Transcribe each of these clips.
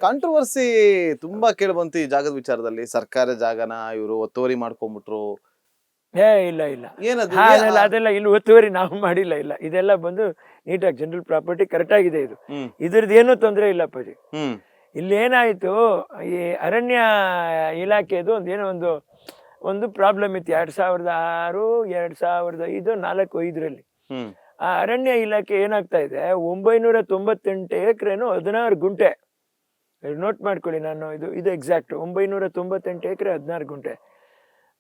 Controversy ತುಂಬಾ ಕೇಳ್ಬಂತು ಈ ಜಾಗದ ವಿಚಾರದಲ್ಲಿ. ಸರ್ಕಾರ ಜಾಗನ ಇವರು ಒತ್ತುವರಿ ಮಾಡ್ಕೊಂಡ್ಬಿಟ್ರು. ಇಲ್ಲ ಏನದು? ಅದೆಲ್ಲ ಇಲ್ಲಿ ಒತ್ತುವರಿ ನಾವು ಮಾಡಿಲ್ಲ. ಇಲ್ಲ, ಇದೆಲ್ಲ ಬಂದು ನೀಟಾಗಿ ಜನರಲ್ ಪ್ರಾಪರ್ಟಿ ಕರೆಕ್ಟ್ ಆಗಿದೆ. ಇದ್ರದ್ದು ಏನೂ ತೊಂದರೆ ಇಲ್ಲ ಅಪ್ಪಾಜಿ. ಇಲ್ಲಿ ಏನಾಯ್ತು, ಈ ಅರಣ್ಯ ಇಲಾಖೆದು ಒಂದು ಪ್ರಾಬ್ಲಮ್ ಇತ್ತು 2006, 2005, 4, 5ರಲ್ಲಿ. ಆ ಅರಣ್ಯ ಇಲಾಖೆ ಏನಾಗ್ತಾ ಇದೆ, 998 ಎಕರೆನು 16 ಗುಂಟೆ. ನೋಟ್ ಮಾಡ್ಕೊಳ್ಳಿ, ನಾನು ಇದು ಎಕ್ಸಾಕ್ಟ್ 998 ಎಕರೆ 16 ಗುಂಟೆ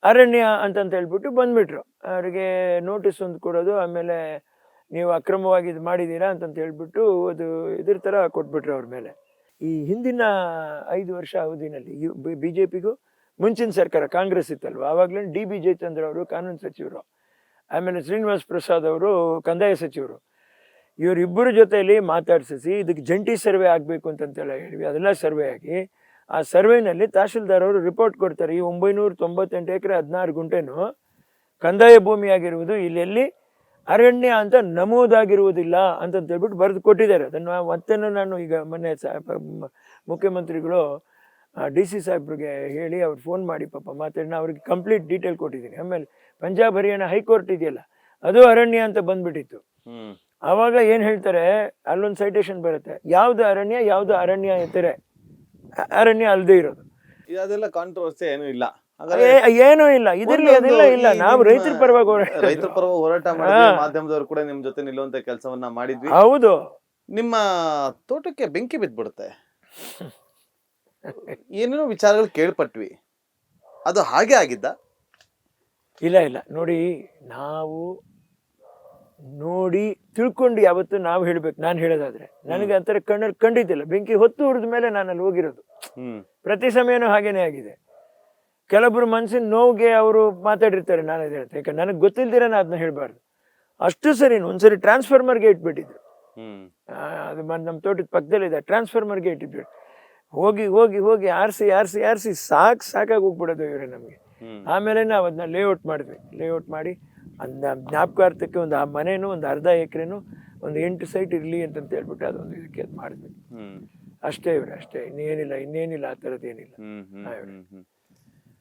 ಅರಣ್ಯ ಅಂತಂತ ಹೇಳ್ಬಿಟ್ಟು ಬಂದ್ಬಿಟ್ರು. ಅವ್ರಿಗೆ ನೋಟಿಸ್ ಒಂದು ಕೊಡೋದು, ಆಮೇಲೆ ನೀವು ಅಕ್ರಮವಾಗಿ ಇದು ಮಾಡಿದ್ದೀರಾ ಅಂತಂತ ಹೇಳ್ಬಿಟ್ಟು ಅದು ಇದ್ರ ಥರ ಕೊಟ್ಬಿಟ್ರು ಅವ್ರ ಮೇಲೆ. ಈ ಹಿಂದಿನ 5 ವರ್ಷ ಅವಧಿನಲ್ಲಿ BJPಗೂ ಮುಂಚಿನ ಸರ್ಕಾರ ಕಾಂಗ್ರೆಸ್ ಇತ್ತಲ್ವ, ಆವಾಗಲೇ DB ಜಯಚಂದ್ರ ಅವರು ಕಾನೂನು ಸಚಿವರು, ಆಮೇಲೆ ಶ್ರೀನಿವಾಸ್ ಪ್ರಸಾದ್ ಅವರು ಕಂದಾಯ ಸಚಿವರು, ಇವರಿಬ್ಬರ ಜೊತೆಯಲ್ಲಿ ಮಾತಾಡ್ಸಿಸಿ ಇದಕ್ಕೆ ಜಂಟಿ ಸರ್ವೆ ಆಗಬೇಕು ಅಂತಂತೆಲ್ಲ ಹೇಳಿವಿ. ಅದೆಲ್ಲ ಸರ್ವೆ ಆಗಿ ಆ ಸರ್ವೆನಲ್ಲಿ ತಹಶೀಲ್ದಾರ್ ಅವರು ರಿಪೋರ್ಟ್ ಕೊಡ್ತಾರೆ, ಈ 998 ಎಕರೆ 16 ಗುಂಟೆನೂ ಕಂದಾಯ ಭೂಮಿ ಆಗಿರುವುದು, ಇಲ್ಲೆಲ್ಲಿ ಅರಣ್ಯ ಅಂತ ನಮೂದಾಗಿರುವುದಿಲ್ಲ ಅಂತಂತ ಹೇಳ್ಬಿಟ್ಟು ಬರೆದು ಕೊಟ್ಟಿದ್ದಾರೆ. ಅದನ್ನು ಮತ್ತೆ ನಾನು ಈಗ ಮೊನ್ನೆ ಮುಖ್ಯಮಂತ್ರಿಗಳು DC ಸಾಹೇಬ್ರಿಗೆ ಹೇಳಿ ಅವ್ರು ಫೋನ್ ಮಾಡಿ ಪಾಪ ಮಾತಾಡಿ ಅವ್ರಿಗೆ ಕಂಪ್ಲೀಟ್ ಡೀಟೇಲ್ ಕೊಟ್ಟಿದ್ದೀನಿ. ಆಮೇಲೆ ಪಂಜಾಬ್ ಹರಿಯಾಣ ಹೈಕೋರ್ಟ್ ಇದೆಯಲ್ಲ, ಅದು ಅರಣ್ಯ ಅಂತ ಬಂದ್ಬಿಟ್ಟಿತ್ತು. ಆವಾಗ ಏನು ಹೇಳ್ತಾರೆ, ಅಲ್ಲೊಂದು ಸೈಟೇಷನ್ ಬರುತ್ತೆ, ಯಾವುದು ಅರಣ್ಯ ಯಾವುದು ಅರಣ್ಯೇತರ ಅರಣ್ಯ ಅಲ್ಲದೆ ಇರೋದು. ಅದೆಲ್ಲ ಕಾಂಟ್ರವರ್ಸಿ ಏನೂ ಇಲ್ಲ, ಏನೂ ಇಲ್ಲ ಇದರಲ್ಲಿ, ಅದೆಲ್ಲ ಇಲ್ಲ. ನಾವು ರೈತರ ಪರವಾಗಿ ಹೋರಾಟ ಮಾಡಿದ್ವಿ, ಮಾಧ್ಯಮದವರು ಕೂಡ ನಿಮ್ ಜೊತೆ ನಿಲ್ಲುವಂತ ಕೆಲಸವನ್ನ ಮಾಡಿದ್ವಿ. ಹೌದು. ನಿಮ್ಮ ತೋಟಕ್ಕೆ ಬೆಂಕಿ ಬಿದ್ದ್ಬಿಡುತ್ತೆ, ಏನೇನೋ ವಿಚಾರಗಳು ಕೇಳ್ಪಟ್ವಿ, ಅದು ಹಾಗೆ ಆಗಿದ್ದ? ಇಲ್ಲ ನೋಡಿ, ನಾವು ನೋಡಿ ತಿಳ್ಕೊಂಡು ಯಾವತ್ತು ನಾವು ಹೇಳ್ಬೇಕು. ನಾನು ಹೇಳೋದಾದ್ರೆ ನನಗೆ ಅಂತರ ಕಣ್ಣಲ್ಲಿ ಕಂಡಿದ್ದಿಲ್ಲ. ಬೆಂಕಿ ಹೊತ್ತು ಉರಿದ ಮೇಲೆ ನಾನು ಅಲ್ಲಿ ಹೋಗಿರೋದು. ಪ್ರತಿ ಸಮಯನೂ ಹಾಗೇನೆ ಆಗಿದೆ. ಕೆಲವೊಬ್ರು ಮನಸ್ಸಿನ ನೋವಿಗೆ ಅವರು ಮಾತಾಡಿರ್ತಾರೆ, ನಾನು ಅದು ಹೇಳ್ತೇನೆ, ಯಾಕಂದ್ರೆ ನನಗೆ ಗೊತ್ತಿಲ್ದಿರ ನಾನು ಅದನ್ನ ಹೇಳ್ಬಾರ್ದು. ಅಷ್ಟು ಸರಿ ಒಂದ್ಸರಿ ಟ್ರಾನ್ಸ್ಫಾರ್ಮರ್ಗೆ ಇಟ್ಬಿಟ್ಟಿದ್ರು. ಅದು ನಮ್ಮ ತೋಟದ ಪಕ್ಕದಲ್ಲಿದೆ, ಟ್ರಾನ್ಸ್ಫಾರ್ಮರ್ಗೆ ಇಟ್ಟಿದ್ರು. ಹೋಗಿ ಹೋಗಿ ಹೋಗಿ ಆರಿಸಿ ಸಾಕಾಗಿ ಹೋಗ್ಬಿಡೋದು ಇವರೇ ನಮಗೆ. ಆಮೇಲೆ ನಾವು ಅದನ್ನ ಲೇಔಟ್ ಮಾಡಿದ್ವಿ. ಲೇಔಟ್ ಮಾಡಿ ಅದನ್ನ ಜ್ಞಾಪಕಾರ್ಥಕ್ಕೆ ಒಂದು ಆ ಮನೇನು ಒಂದು ಅರ್ಧ ಎಕರೆನು ಒಂದು 8 ಸೈಟ್ ಇರಲಿ ಅಂತಂತ ಹೇಳ್ಬಿಟ್ಟು ಅದೊಂದು ಇದಕ್ಕೆ ಅದು ಮಾಡಿದ್ವಿ. ಅಷ್ಟೇ ಇವ್ರೆ, ಅಷ್ಟೇ, ಇನ್ನೇನಿಲ್ಲ ಆ ಥರದ್ದು ಏನಿಲ್ಲ.